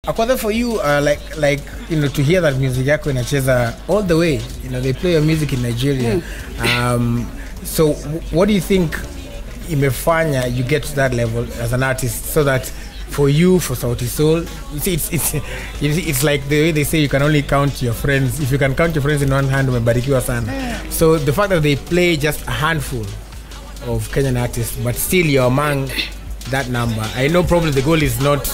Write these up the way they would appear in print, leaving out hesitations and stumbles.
Akwadhe, for you, like to hear that music yako inacheza all the way, they play your music in Nigeria. So what do you think imefanya you get to that level as an artist, so that for you, for Sauti Sol, you see, it's like the way they say you can only count your friends. If you can count your friends in one hand, umebarikiwa sana. So the fact that they play just a handful of Kenyan artists, but still you're among that number. I know probably the goal is not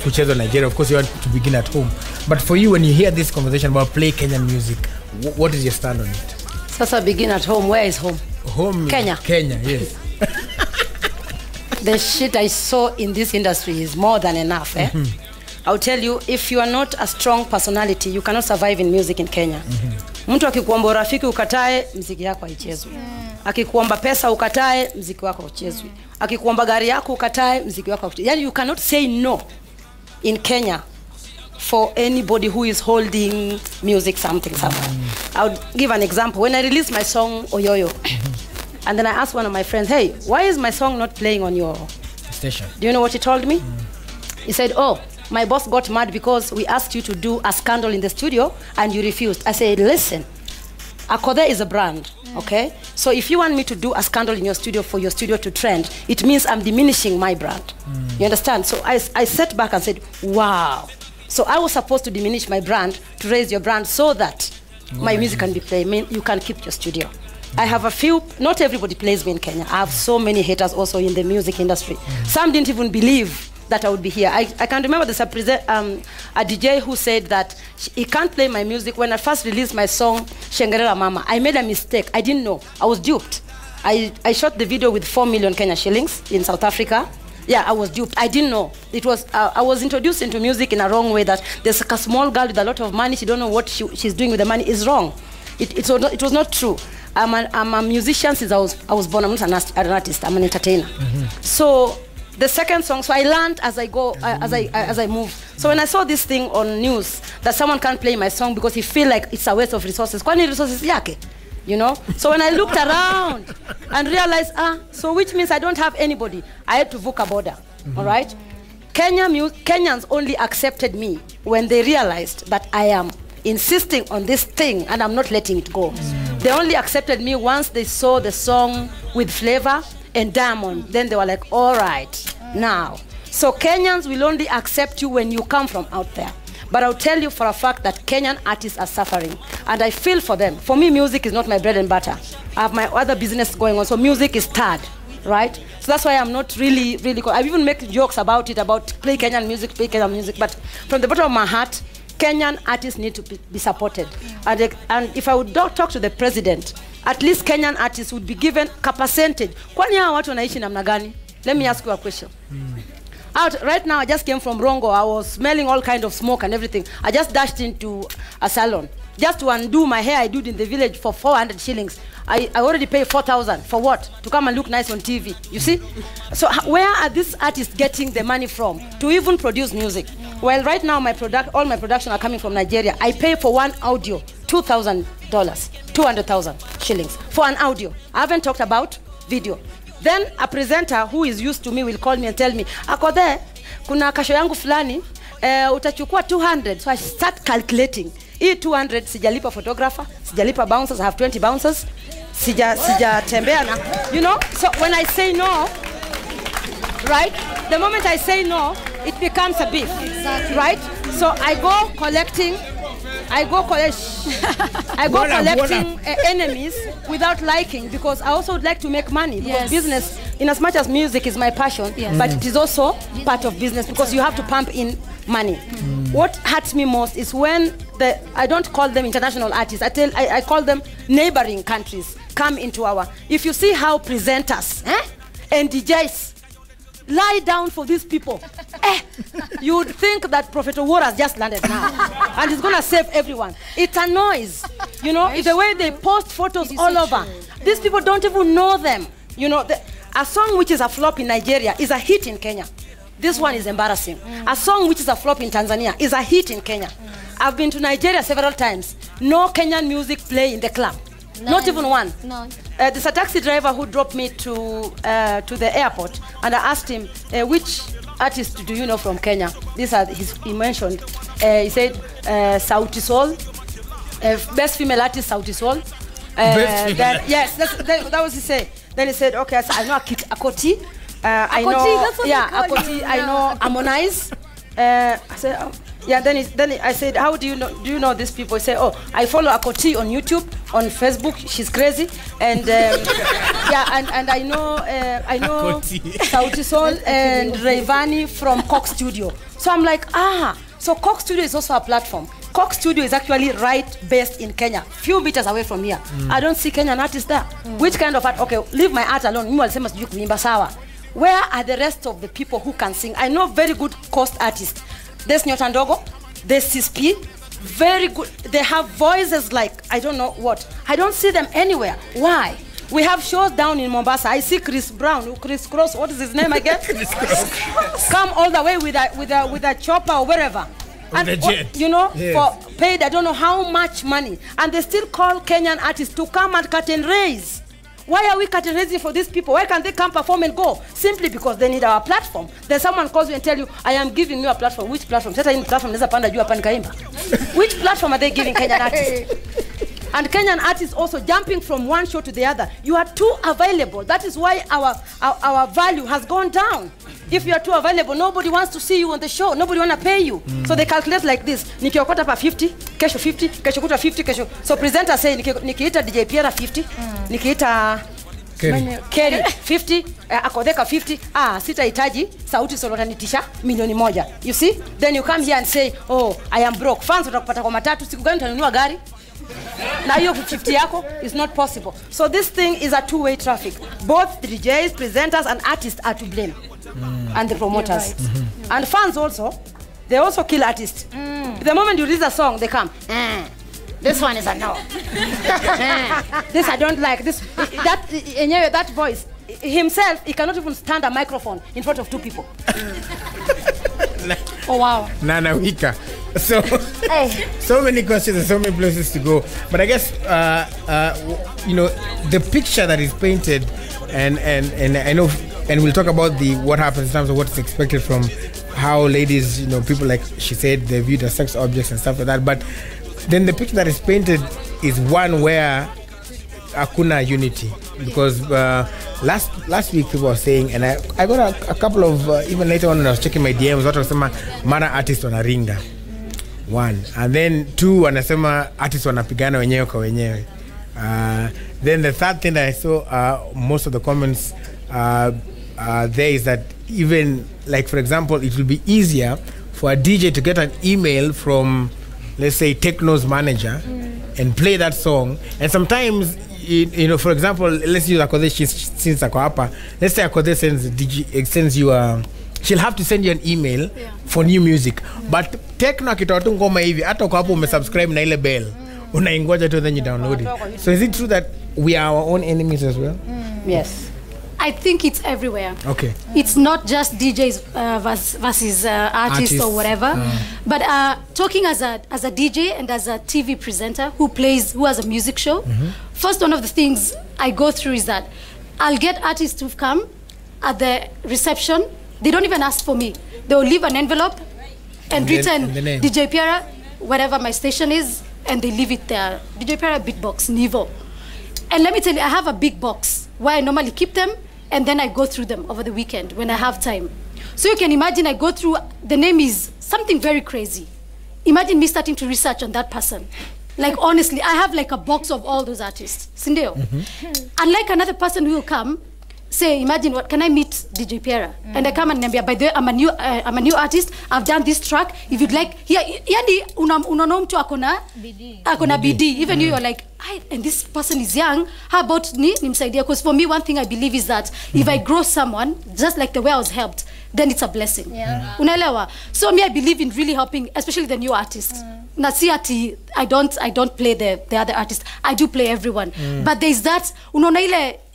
to chase on Nigeria. Of course, you want to begin at home. But for you, when you hear this conversation about play Kenyan music, what is your stand on it? Sasa begin at home. Where is home? Home, Kenya. Kenya, yes. The shit I saw in this industry is more than enough. I'll tell you, if you are not a strong personality, you cannot survive in music in Kenya. Mtu akikuomba urafiki ukatae, mziki yako haichezwi. Akikuomba pesa ukatae, mziki wako hauchezwi. Akikuomba gari yako ukatae, mziki wako hauchezwi. Yani you cannot say no in Kenya for anybody who is holding music something somewhere. I'll give an example. When I released my song Oyoyo, and then I asked one of my friends, hey, why is my song not playing on your station? Do you know what he told me? He said, oh, my boss got mad because we asked you to do a scandal in the studio and you refused. I said, listen, Akwadhe is a brand, okay? So if you want me to do a scandal in your studio for your studio to trend, it means I'm diminishing my brand. You understand? So I sat back and said, wow. So I was supposed to diminish my brand to raise your brand so that my music can be played. I mean, you can keep your studio. I have a few, not everybody plays me in Kenya. I have so many haters also in the music industry. Some didn't even believe that I would be here. I can remember there's a DJ who said that he can't play my music. When I first released my song, Shengerera Mama, I made a mistake. I didn't know. I was duped. I shot the video with 4 million Kenya shillings in South Africa. Yeah, I was duped. I didn't know. It was, I was introduced into music in a wrong way, that there's like a small girl with a lot of money. She don't know what she's doing with the money. Is wrong. It was not true. I'm a musician since I was born. I'm not an artist. I'm an entertainer. So the second song, so I learned as I go, as I move. So when I saw this thing on news that someone can't play my song because he feel like it's a waste of resources, kwani resources yake, So when I looked around and realized, so which means I don't have anybody, I had to book a border. All right, Kenyans only accepted me when they realized that I am insisting on this thing and I'm not letting it go. They only accepted me once they saw the song with Flavor and Diamond. Then they were like, all right, now. So Kenyans will only accept you when you come from out there. But I'll tell you for a fact that Kenyan artists are suffering. And I feel for them. For me, music is not my bread and butter. I have my other business going on. So music is third, right? So that's why I'm not really, I even make jokes about it, about play Kenyan music. But from the bottom of my heart, Kenyan artists need to be supported. And if I would talk to the president, at least Kenyan artists would be given a percentage. Kwani hawa watu wanaishi namna gani? Let me ask you a question. Right now, I just came from Rongo. I was smelling all kind of smoke and everything. I just dashed into a salon just to undo my hair I did in the village for 400 shillings. I already paid 4,000 for what? To come and look nice on TV. You see? So where are these artists getting the money from to even produce music? Well, right now all my production are coming from Nigeria. I pay for one audio $2,000, 200,000 shillings for an audio. I haven't talked about video. Then a presenter who is used to me will call me and tell me, Akwadhe, kuna kasho yangu fulani, utachukua 200. So I start calculating. Hii 200 sijalipa photographer, sijalipa bouncers, I have 20 bouncers. Sijatembea na, So when I say no, right? The moment I say no, it becomes a beef, right? So I go collecting enemies without liking, because I also would like to make money. Because business, in as much as music is my passion, but it is also part of business, because you have to pump in money. What hurts me most is when I don't call them international artists. I call them neighboring countries come into our. If you see how presenters and DJs lie down for these people, you would think that Prophet Owuor has just landed now and he's gonna save everyone. It annoys, the way they post photos all over. These people don't even know them. A song which is a flop in Nigeria is a hit in Kenya. This one is embarrassing. A song which is a flop in Tanzania is a hit in Kenya. I've been to Nigeria several times. No Kenyan music play in the club. Not even one. No. There's a taxi driver who dropped me to the airport, and I asked him, which artists do you know from Kenya? These are he mentioned. He said Sauti Sol, best female artist Sauti Sol. Yes, that was he say. Then he said, okay, I know Akoti. I know, Akoti. I know Harmonize. I said, Then I said, how do you know? Do you know these people? He said, oh, I follow Akoti on YouTube, on Facebook. She's crazy, and and I know Sauti Sol and Rayvanny from Coke Studio. So I'm like, so Coke Studio is also a platform. Coke Studio is actually based in Kenya, few meters away from here. I don't see Kenyan artists there. Which kind of art? Okay, leave my art alone. Where are the rest of the people who can sing? I know very good coast artists. There's Nyotandogo, there's CSP, very good. They have voices like, I don't know what. I don't see them anywhere. Why? We have shows down in Mombasa. I see Chris Cross, what is his name again? Come all the way with a chopper or wherever. And for paid I don't know how much money. And they still call Kenyan artists to come and curtain raise. Why are we curtain raising for these people? Why can't they come perform and go? Simply because they need our platform. Then someone calls you and tell you, I am giving you a platform. Which platform? Which platform are they giving Kenyan artists? And Kenyan artists also jumping from one show to the other. You are too available. That is why our value has gone down. If you are too available, nobody wants to see you on the show. Nobody want to pay you. So they calculate like this. Nikiokota pa 50, kesho 50, kesho kuta 50, kesho. So presenter say, nikiita DJ Pierre 50, nikiita Kerry 50, Akodeka 50, sitahitaji Sauti Sol watanitisha milioni moja. You see? Then you come here and say, oh, I am broke. Fans watakupata kwa matatu, siku gani utanunua gari? Now your 50 yako is not possible. So this thing is a two-way traffic. Both DJs, presenters, and artists are to blame. And the promoters. Right. And fans also, they also kill artists. The moment you release a song, they come. This one is a no. This I don't like. That voice, himself, he cannot even stand a microphone in front of two people. Oh wow. Nana Wika. So many questions and so many places to go. But I guess the picture that is painted, and I know, and we'll talk about what happens in terms of what's expected from how ladies, people like she said, they're viewed as sex objects and stuff like that. But then the picture that is painted is one where hakuna unity, because last week people were saying, and I got a couple of even later on when I was checking my DMs, watu wasema mara artist wanaringa. One, and then two, wanasema artists wanapigana wenyewe kwa wenyewe. Then the third thing that I saw, most of the comments there is that even, like for example, it will be easier for a DJ to get an email from, let's say, Techno's manager and play that song. And sometimes, for example, let's use Akode, since ako hapa, let's say Akode sends you she'll have to send you an email for new music. But Techno akitoa tu ngoma hivi, hata uko hapo umesubscribe na ile bell, unaingoja tu, then you download it. So is it true that we are our own enemies as well? Yes. I think it's everywhere. Okay. It's not just DJs versus artists or whatever. But talking as a DJ and as a TV presenter who has a music show, first one of the things I go through is that I'll get artists who've come at the reception. They don't even ask for me. They'll leave an envelope and written DJ Pierre, whatever my station is, and they leave it there. DJ Pierre Beatbox, Nivo. And let me tell you, I have a big box where I normally keep them, and then I go through them over the weekend when I have time. So you can imagine I go through, the name is something very crazy. Imagine me starting to research on that person. Like honestly, I have like a box of all those artists. Sindio? Unlike another person who will come, say, imagine, what can I meet DJ Pierre? And I come and by the way, I'm a new artist. I've done this track. If you'd like, yani unaona mtu akona BD. Even you are like, and this person is young. How about nimsaidia? Because for me, one thing I believe is that if I grow someone, just like the way I was helped, then it's a blessing. Unaelewa? So me, I believe in really helping, especially the new artists. Na si ati I don't play the other artists. I do play everyone. But there's that unaona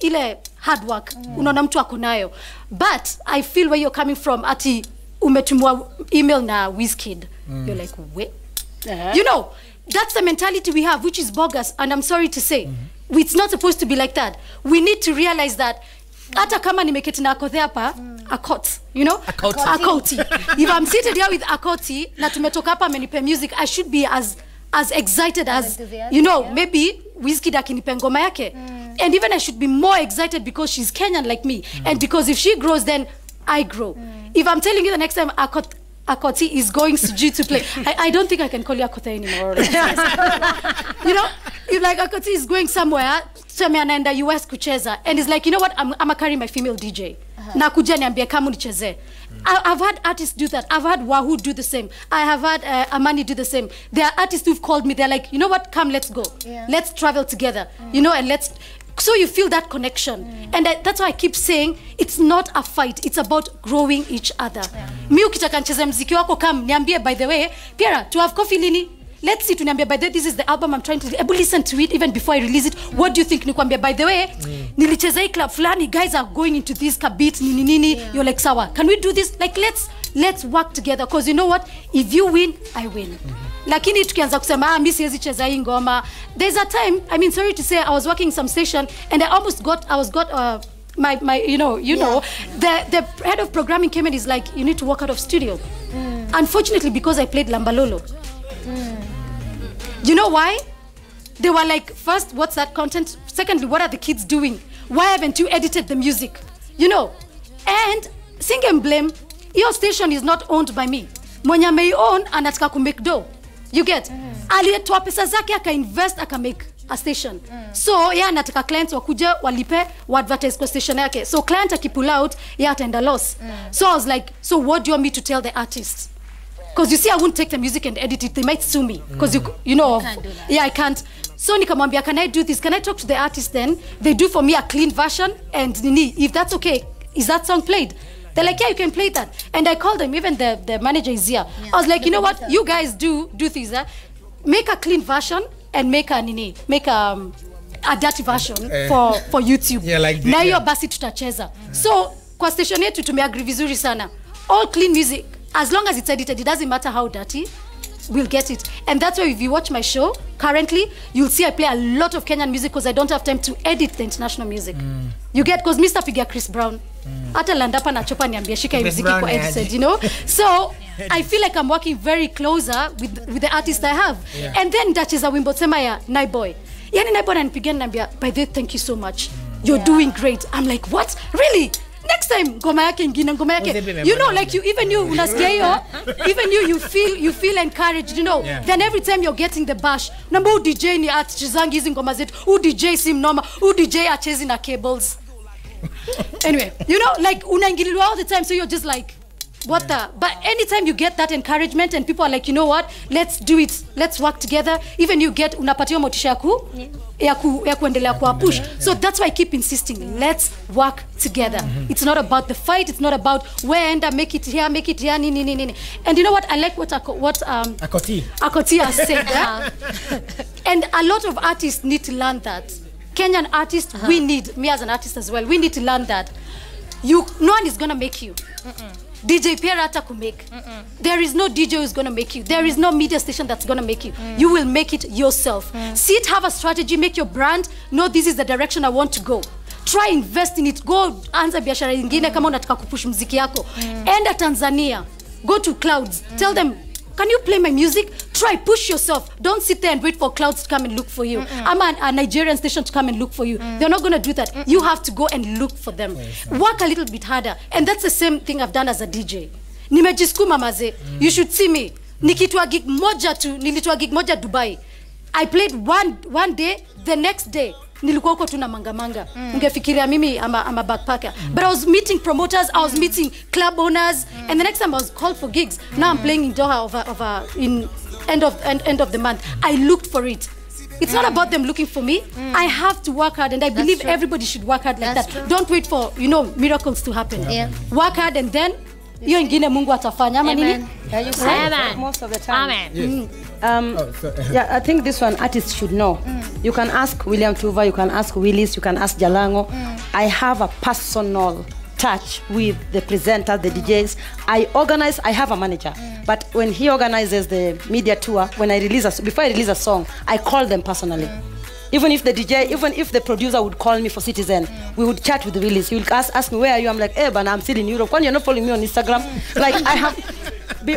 ile hard work. Unaona mtu akonayo. But I feel where you're coming from. Ati umetumwa email na Wizkid. You're like, wait. You know, that's the mentality we have, which is bogus. And I'm sorry to say, it's not supposed to be like that. We need to realize that hata kama nimeketi na Akode hapa, Akot, you know? Akoti. If I'm seated here with Akoti, na tumetoka hapa amenipe music, I should be as excited as, you know, maybe Wizkid akinipe ngoma yake. And even I should be more excited because she's Kenyan like me. And because if she grows, then I grow. If I'm telling you the next time Akoti is going to play, I don't think I can call you Akoti anymore. You know, if like Akoti is going somewhere, anaenda US kucheza, and it's like, you know what, I'm gonna carry my female DJ. Na kuja niambia kama nicheze. I've had artists do that. I've had Wahoo do the same. I have had Amani do the same. There are artists who've called me. They're like, you know what, come, let's go. Yeah. Let's travel together. You know, and so you feel that connection. And that's why I keep saying, it's not a fight. It's about growing each other. Mi ukitaka nicheze mziki wako, come, niambie, by the way, Piera, to have coffee lini? Let's see, tuniambia, by the way, this is the album I'm trying to listen to it even before I release it. What do you think? Nikwambia, by the way, nilicheza hii club fulani, guys are going into this kabit, nini. You're like, sawa, can we do this? Like, let's work together, because you know what? If you win, I win. Lakini tukianza kusema, mi siwezi cheza hii ngoma. There's a time, I mean, sorry to say, I was working some station, and I was got my you know, the head of programming came and is like, you need to walk out of studio. Unfortunately, because I played Lambalolo. You know why? They were like, first, what's that content? Secondly, what are the kids doing? Why haven't you edited the music? You know, and sing and blame, your station is not owned by me. Mwenye may own anataka ku make dough. You get? Aliyetoa pesa zake aka-invest aka-make a station. So, yeah, anataka clients wakuje walipe wa-advertise kwa station yake. So, client akipull out, yeah, ataenda loss. So, I was like, so what do you want me to tell the artists? Because you see, I won't take the music and edit it. They might sue me. Because you know, can't do that. Yeah, I can't. So nikamwambia, can I do this? Can I talk to the artist then? They do for me a clean version, and nini, if that's okay, is that song played? They're like, yeah, you can play that. And I called them, even the manager is here. Yeah. I was like, you know what, you guys do things, make a clean version and make a dirty version for YouTube. Yeah, like na hiyo basi tutacheza. So kwa station yetu tumeagree vizuri sana. All clean music. As long as it's edited, it doesn't matter how dirty, we'll get it. And that's why if you watch my show, currently, you'll see I play a lot of Kenyan music because I don't have time to edit the international music. You get, because Mr. Piga Chris Brown. Hata landapa na chopa niambia shika muziki kwa edited, you know? So, I feel like I'm working very closer with the artists I have. Yeah. And then ndacheza wimbo sema ya Naiboy. Yani Naiboy ananipigia niambia, by the way, thank you so much. You're doing great. I'm like, what? Really? Next time ngoma yake ingine ngoma yake, you know, like even you unasikia hiyo, even you feel encouraged, you know. Yeah. Then every time you're getting the bash, namba u DJ ni achezangi hizi ngoma zetu, u DJ sim noma, u DJ achezi na cables. Anyway, you know, like unaingililwa all the time, so you're just like, what the? But anytime you get that encouragement and people are like, you know what, let's do it, let's work together, even you get unapatiwa motisha ya kuendelea kwa push. So that's why I keep insisting, let's work together. It's not about the fight, it's not about where and make it here, nini. And you know what, I like what Akoti has said. And a lot of artists need to learn that. Kenyan artists, we need, me as an artist as well, we need to learn that. No one is gonna make you. DJ Pierre hata kumake. There is no DJ who's gonna make you. There is no media station that's gonna make you. You will make it yourself. See it, have a strategy, make your brand, know this is the direction I want to go. Try invest in it. Go anza biashara ingine kama unataka kupush muziki yako. Enda Tanzania. Go to Clouds. Tell them, can you play my music? Try, push yourself. Don't sit there and wait for Clouds to come and look for you. I'm a Nigerian station to come and look for you. They're not going to do that. You have to go and look for them. Work a little bit harder. And that's the same thing I've done as a DJ. Nimejiskuma maze. You should see me. Nilitoa gig moja Dubai. I played one day, the next day nilikuwa huko tu na manga. Ungefikiria mimi I'm a backpacker. But I was meeting promoters, I was meeting club owners, and the next time I was called for gigs. Now I'm playing in Doha in end of the month. I looked for it. It's not about them looking for me. I have to work hard, and I believe everybody should work hard like that. True. Don't wait for, you know, miracles to happen. Yeah. Work hard, and then hiyo ingine Mungu atafanya. Amen. Amen. Most of the time. Amen. Yes. Yeah, I think this one artists should know. You can ask William Tuva, you can ask Willis, you can ask Jalango. I have a personal touch with the presenter, the DJs. I have a manager. But when he organizes the media tour, before I release a song, I call them personally. Even if the DJ, even if the producer would call me for Citizen, we would chat with Willis. He would ask me, where are you? I'm like, hey, but I'm still in Europe. When you're not following me on Instagram, like I have,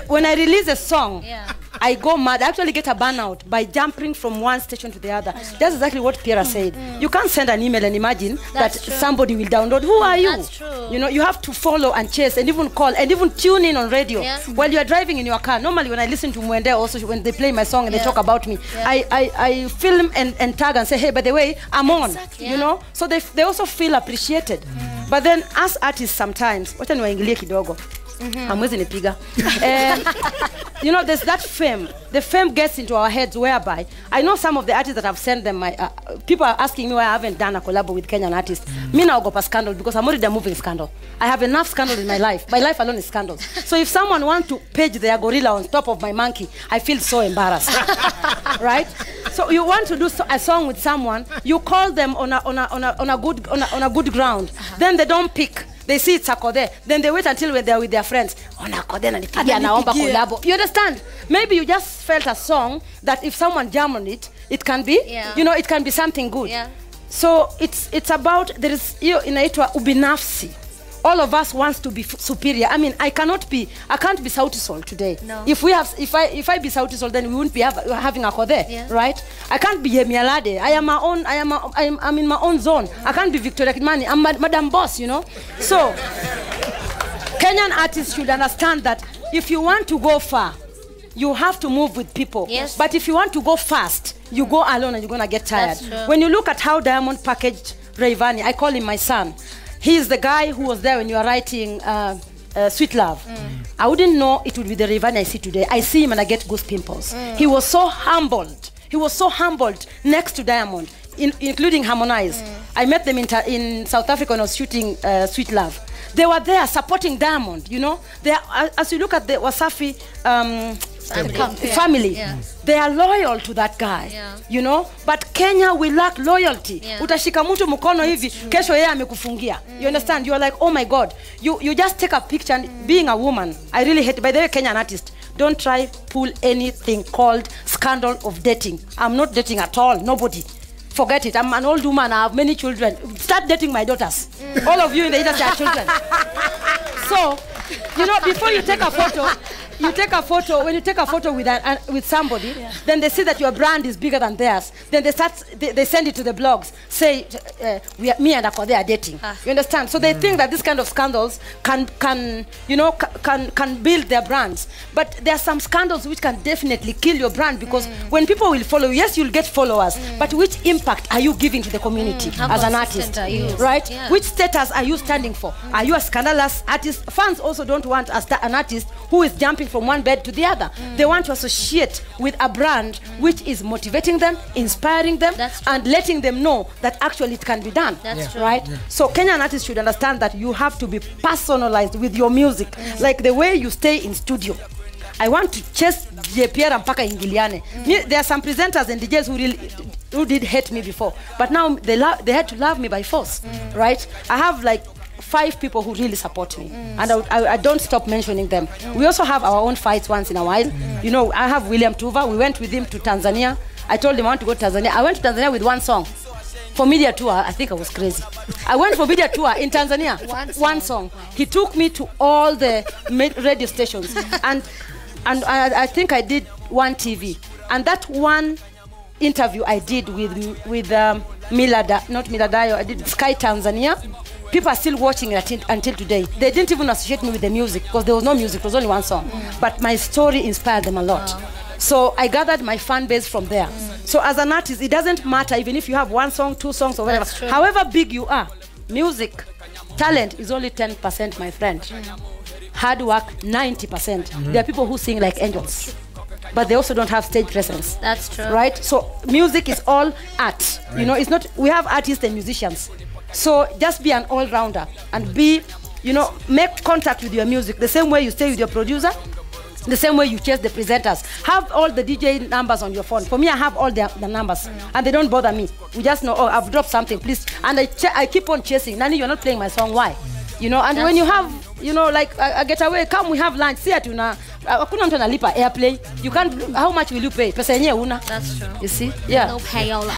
when I release a song, I go mad. I actually get a burnout by jumping from one station to the other. That's exactly what Pierre said. You can't send an email and imagine that somebody will download. Who are you? That's true. You know, you have to follow and chase and even call and even tune in on radio while you're driving in your car. Normally, when I listen to Mwende, also when they play my song and they talk about me, I film and tag and say, hey, by the way, I'm on. You know, so they also feel appreciated. But then, as artists, sometimes, wacha niwaingilie kidogo. Hamwezi nipiga. You know, there's that fame. The fame gets into our heads whereby I know some of the artists that have sent them my people are asking me why I haven't done a collab with Kenyan artists. Me now go for scandal because I'm already a moving scandal. I have enough scandal in my life. My life alone is scandals. So if someone wants to page their gorilla on top of my monkey, I feel so embarrassed. Right? So you want to do a song with someone, you call them on a good ground. Then they don't pick. They see it's Akode. Then they wait until when they're with their friends. You understand? Maybe you just felt a song that if someone jam on it, it can be, you know, it can be something good. So it's about, there is, inaitwa ubinafsi. All of us wants to be superior. I mean, I can't be Sauti Sol today. No. If I be Sauti Sol, then we wouldn't be having Akode, right? I can't be Yemi Alade. I'm in my own zone. I can't be Victoria Kidmani. I'm Madam Boss, you know. So Kenyan artists should understand that if you want to go far, you have to move with people. Yes. But if you want to go fast, you go alone and you're gonna get tired. When you look at how Diamond packaged Rayvanny, I call him my son. He is the guy who was there when you were writing Sweet Love. I wouldn't know it would be the Rayvanny I see today. I see him and I get goose pimples. He was so humbled. He was so humbled next to Diamond, including Harmonize. I met them in South Africa when I was shooting Sweet Love. They were there supporting Diamond, you know. They are, as you look at the Wasafi family, they are loyal to that guy, you know. But Kenya, we lack loyalty. Utashika mtu mkono hivi, kesho yeye amekufungia. You understand? You are like, oh my God. You just take a picture. And being a woman, I really hate. By the way, Kenyan artist, don't try pull anything called scandal of dating. I'm not dating at all. Nobody. Forget it. I'm an old woman. I have many children. Start dating my daughters. All of you in the industry are children. So, you know, before you take a photo, when you take a photo with somebody, then they see that your brand is bigger than theirs. Then they send it to the blogs, say, me and Akode are dating. You understand? So they think that this kind of scandals can build their brands. But there are some scandals which can definitely kill your brand because when people will follow you, yes, you'll get followers, but which impact are you giving to the community as an artist? Right? Yeah. Which status are you standing for? Are you a scandalous artist? Fans also don't want an artist who is jumping from one bed to the other. They want to associate with a brand which is motivating them, inspiring them, and letting them know that actually it can be done. That's true. Right? So Kenyan artists should understand that you have to be personalized with your music. Like the way you stay in studio. I want to chase JPR and Paka Ingiliane. There are some presenters and DJs who did hate me before, but now they had to love me by force. Right? I have like 5 people who really support me, and I don't stop mentioning them. We also have our own fights once in a while. You know, I have William Tuva. We went with him to Tanzania. I told him I want to go to Tanzania. I went to Tanzania with one song. For media tour, I think I was crazy. I went for media tour in Tanzania. One song. He took me to all the radio stations, and I think I did one TV. And that one interview I did with Miladayo, I did Sky Tanzania. People are still watching it until today. They didn't even associate me with the music because there was no music, it was only one song. But my story inspired them a lot. So I gathered my fan base from there. So as an artist, it doesn't matter even if you have 1 song, 2 songs or whatever. However big you are, music, talent is only 10%, my friend. Hard work, 90%. There are people who sing like angels, but they also don't have stage presence. That's true. Right? So music is all art. You know, it's not, we have artists and musicians. So just be an all-rounder and be, you know, make contact with your music the same way you stay with your producer, the same way you chase the presenters. Have all the DJ numbers on your phone. For me, I have all the numbers, and they don't bother me. We just know, oh, I've dropped something, please. And I keep on chasing. Nani, you're not playing my song. Why? You know, and when you have, you know, like a getaway, come, we have lunch. See it, hakuna mtu analipa airplay. You can't. How much will you pay? Pesa yenyewe una. That's true. You see? Yeah. No payola.